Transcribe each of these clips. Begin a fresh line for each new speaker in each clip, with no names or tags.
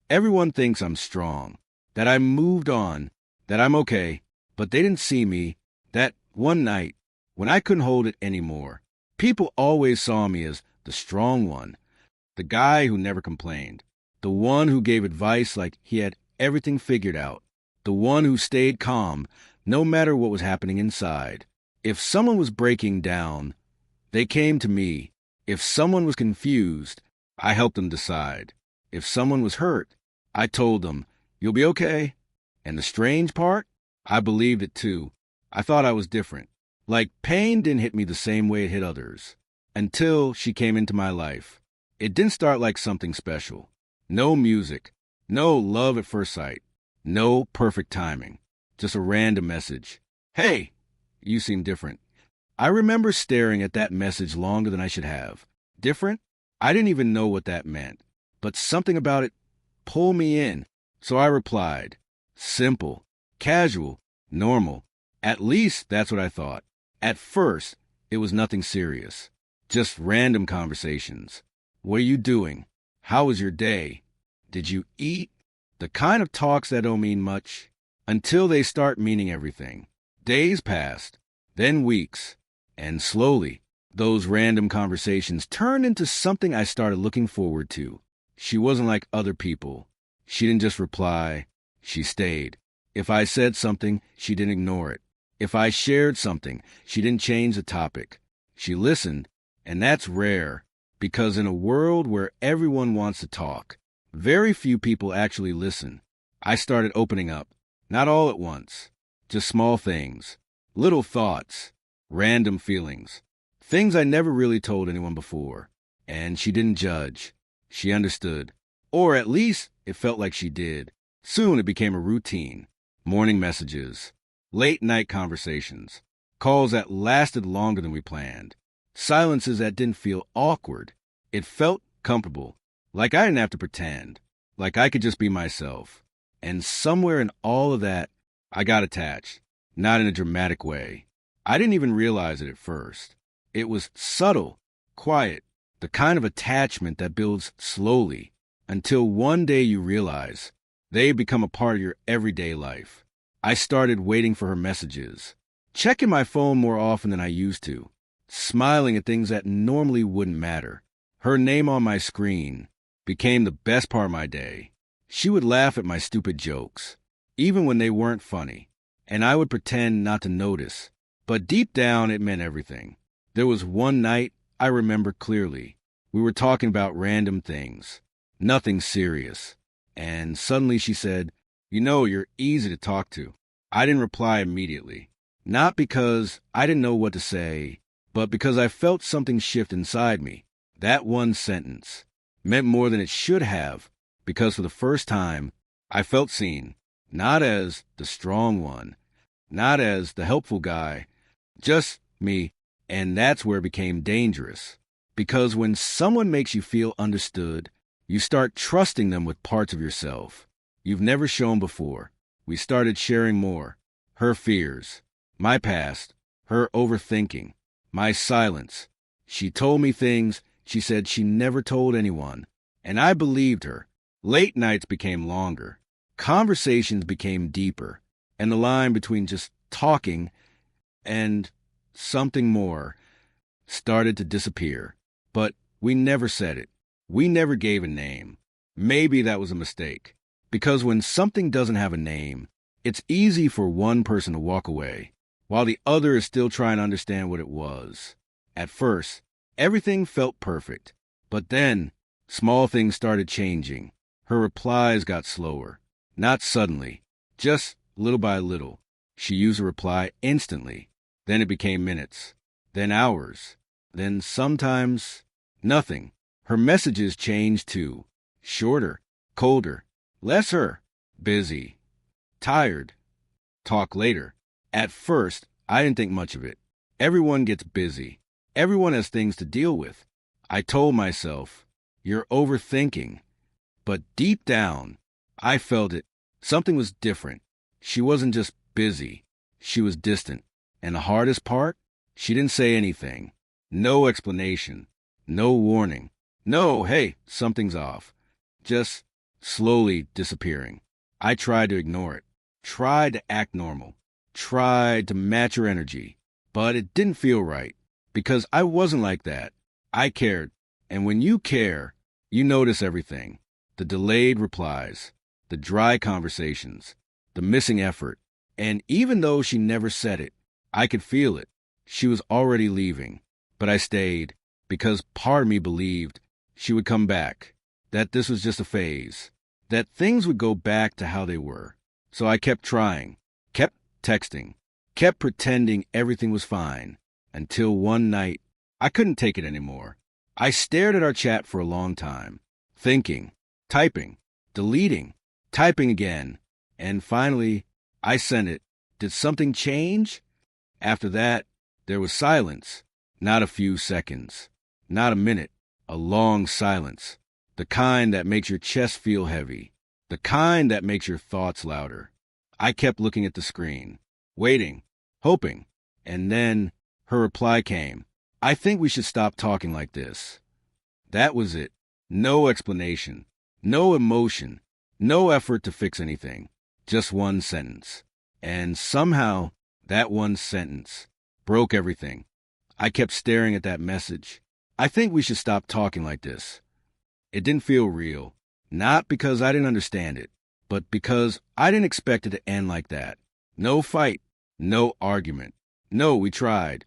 Everyone thinks I'm strong, that I moved on, that I'm okay, but they didn't see me. That one night, when I couldn't hold it anymore, people always saw me as the strong one, the guy who never complained, the one who gave advice like he had everything figured out, the one who stayed calm no matter what was happening inside. If someone was breaking down, they came to me. If someone was confused, I helped them decide. If someone was hurt, I told them, "You'll be okay." And the strange part? I believed it too. I thought I was different. Like pain didn't hit me the same way it hit others. Until she came into my life. It didn't start like something special. No music. No love at first sight. No perfect timing. Just a random message. "Hey, you seem different." I remember staring at that message longer than I should have. Different? I didn't even know what that meant. But something about it pulled me in. So I replied. Simple, casual, normal. At least that's what I thought. At first, it was nothing serious. Just random conversations. "What are you doing? How was your day? Did you eat?" The kind of talks that don't mean much until they start meaning everything. Days passed, then weeks, and slowly, those random conversations turned into something I started looking forward to. She wasn't like other people. She didn't just reply. She stayed. If I said something, she didn't ignore it. If I shared something, she didn't change the topic. She listened, and that's rare, because in a world where everyone wants to talk, very few people actually listen. I started opening up, not all at once, just small things, little thoughts, random feelings, things I never really told anyone before. And she didn't judge. She understood. Or at least it felt like she did. Soon it became a routine. Morning messages, late night conversations, calls that lasted longer than we planned, silences that didn't feel awkward. It felt comfortable, like I didn't have to pretend, like I could just be myself. And somewhere in all of that, I got attached, not in a dramatic way. I didn't even realize it at first. It was subtle, quiet, the kind of attachment that builds slowly until one day you realize they become a part of your everyday life. I started waiting for her messages, checking my phone more often than I used to, smiling at things that normally wouldn't matter. Her name on my screen became the best part of my day. She would laugh at my stupid jokes, even when they weren't funny, and I would pretend not to notice. But deep down, it meant everything. There was one night I remember clearly. We were talking about random things, nothing serious. And suddenly she said, "You know, you're easy to talk to." I didn't reply immediately. Not because I didn't know what to say, but because I felt something shift inside me. That one sentence meant more than it should have, because for the first time, I felt seen, not as the strong one, not as the helpful guy, just me. And that's where it became dangerous. Because when someone makes you feel understood, you start trusting them with parts of yourself you've never shown before. We started sharing more. Her fears, my past, her overthinking, my silence. She told me things she said she never told anyone, and I believed her. Late nights became longer. Conversations became deeper, and the line between just talking and something more started to disappear. But we never said it. We never gave a name. Maybe that was a mistake. Because when something doesn't have a name, it's easy for one person to walk away, while the other is still trying to understand what it was. At first, everything felt perfect. But then, small things started changing. Her replies got slower. Not suddenly, just little by little. She used a reply instantly. Then it became minutes. Then hours. Then sometimes nothing. Her messages changed too. Shorter, colder, less her, busy, tired, talk later. At first, I didn't think much of it. Everyone gets busy. Everyone has things to deal with. I told myself, "You're overthinking." But deep down, I felt it. Something was different. She wasn't just busy. She was distant. And the hardest part? She didn't say anything. No explanation. No warning. No, hey, something's off. Just slowly disappearing. I tried to ignore it, tried to act normal, tried to match her energy, but it didn't feel right because I wasn't like that. I cared, and when you care, you notice everything. The delayed replies, the dry conversations, the missing effort, and even though she never said it, I could feel it. She was already leaving, but I stayed because part of me believed she would come back, that this was just a phase, that things would go back to how they were. So I kept trying, kept texting, kept pretending everything was fine, until one night I couldn't take it anymore. I stared at our chat for a long time, thinking, typing, deleting, typing again, and finally I sent it. Did something change? After that, there was silence, not a few seconds, not a minute, a long silence, the kind that makes your chest feel heavy, the kind that makes your thoughts louder. I kept looking at the screen, waiting, hoping, and then her reply came. I think we should stop talking like this. That was it. No explanation, no emotion, no effort to fix anything, just one sentence. And somehow, that one sentence broke everything. I kept staring at that message. I think we should stop talking like this. It didn't feel real, not because I didn't understand it, but because I didn't expect it to end like that. No fight, no argument. No, we tried.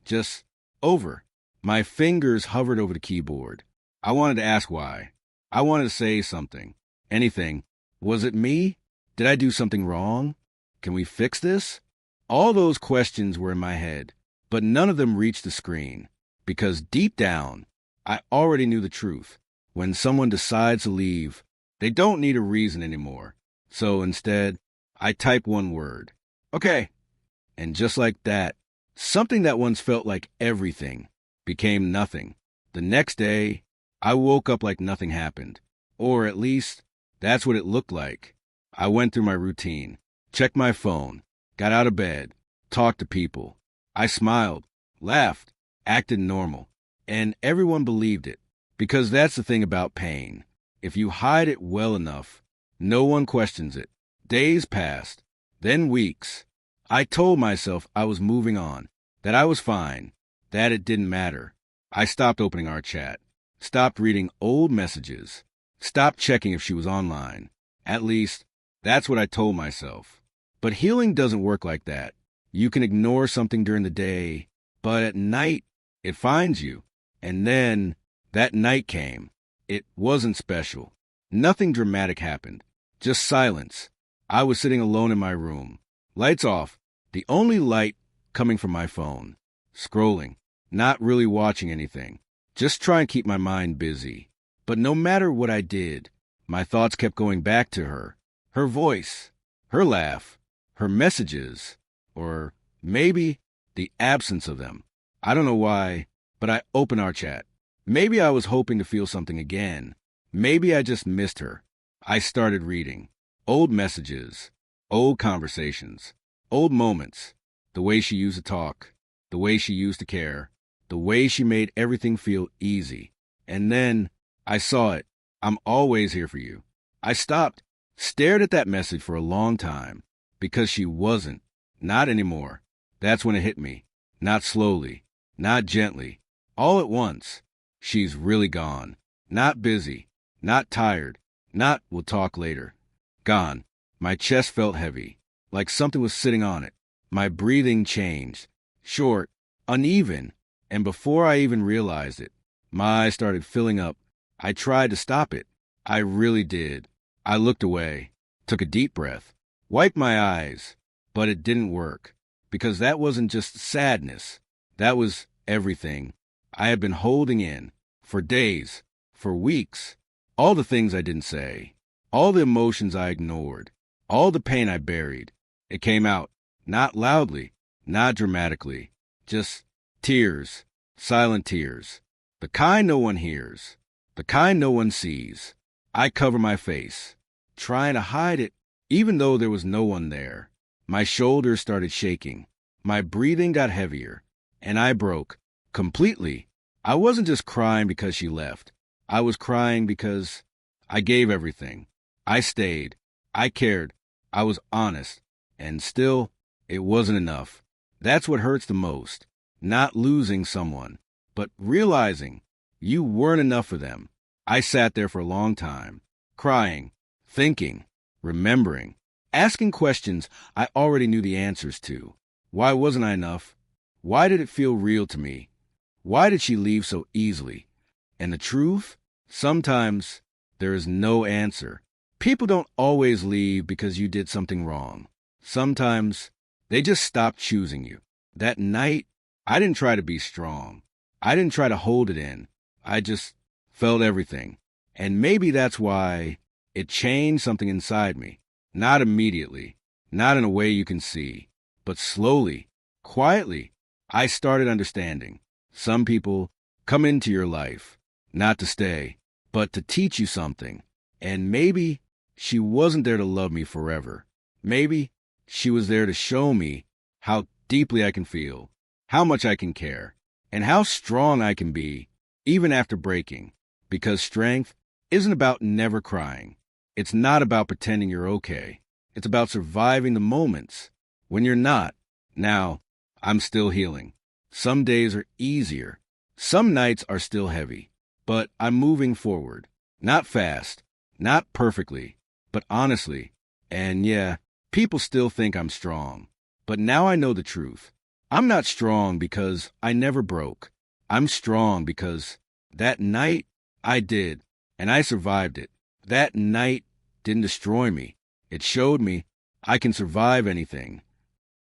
Just over. My fingers hovered over the keyboard. I wanted to ask why. I wanted to say something. Anything. Was it me? Did I do something wrong? Can we fix this? All those questions were in my head, but none of them reached the screen, because deep down, I already knew the truth. When someone decides to leave, they don't need a reason anymore. So instead, I type one word. Okay. And just like that, something that once felt like everything became nothing. The next day, I woke up like nothing happened. Or at least, that's what it looked like. I went through my routine, checked my phone, got out of bed, talked to people. I smiled, laughed, acted normal, and everyone believed it. Because that's the thing about pain. If you hide it well enough, no one questions it. Days passed, then weeks. I told myself I was moving on, that I was fine, that it didn't matter. I stopped opening our chat, stopped reading old messages, stopped checking if she was online. At least, that's what I told myself. But healing doesn't work like that. You can ignore something during the day, but at night, it finds you. And then, that night came. It wasn't special. Nothing dramatic happened. Just silence. I was sitting alone in my room. Lights off. The only light coming from my phone. Scrolling. Not really watching anything. Just trying to keep my mind busy. But no matter what I did, my thoughts kept going back to her. Her voice. Her laugh. Her messages. Or maybe the absence of them. I don't know why, but I opened our chat. Maybe I was hoping to feel something again. Maybe I just missed her. I started reading. Old messages. Old conversations. Old moments. The way she used to talk. The way she used to care. The way she made everything feel easy. And then I saw it. I'm always here for you. I stopped, stared at that message for a long time. Because she wasn't. Not anymore. That's when it hit me. Not slowly. Not gently. All at once. She's really gone. Not busy. Not tired. Not we'll talk later. Gone. My chest felt heavy, like something was sitting on it. My breathing changed. Short, uneven, and before I even realized it, my eyes started filling up. I tried to stop it. I really did. I looked away, took a deep breath, wiped my eyes, but it didn't work, because that wasn't just sadness. That was everything I had been holding in for days, for weeks, all the things I didn't say, all the emotions I ignored, all the pain I buried. It came out, not loudly, not dramatically, just tears, silent tears, the kind no one hears, the kind no one sees. I cover my face, trying to hide it, even though there was no one there. My shoulders started shaking, my breathing got heavier, and I broke, completely. I wasn't just crying because she left. I was crying because I gave everything. I stayed. I cared. I was honest. And still, it wasn't enough. That's what hurts the most. Not losing someone, but realizing you weren't enough for them. I sat there for a long time, crying, thinking, remembering, asking questions I already knew the answers to. Why wasn't I enough? Why did it feel real to me? Why did she leave so easily? And the truth? Sometimes there is no answer. People don't always leave because you did something wrong. Sometimes they just stopped choosing you. That night, I didn't try to be strong. I didn't try to hold it in. I just felt everything. And maybe that's why it changed something inside me. Not immediately, not in a way you can see, but slowly, quietly, I started understanding. Some people come into your life, not to stay, but to teach you something. And maybe she wasn't there to love me forever. Maybe she was there to show me how deeply I can feel, how much I can care, and how strong I can be, even after breaking. Because strength isn't about never crying. It's not about pretending you're okay. It's about surviving the moments when you're not. Now, I'm still healing. Some days are easier. Some nights are still heavy. But I'm moving forward. Not fast, not perfectly, but honestly. And yeah, people still think I'm strong. But now I know the truth. I'm not strong because I never broke. I'm strong because that night I did, and I survived it. That night didn't destroy me. It showed me I can survive anything.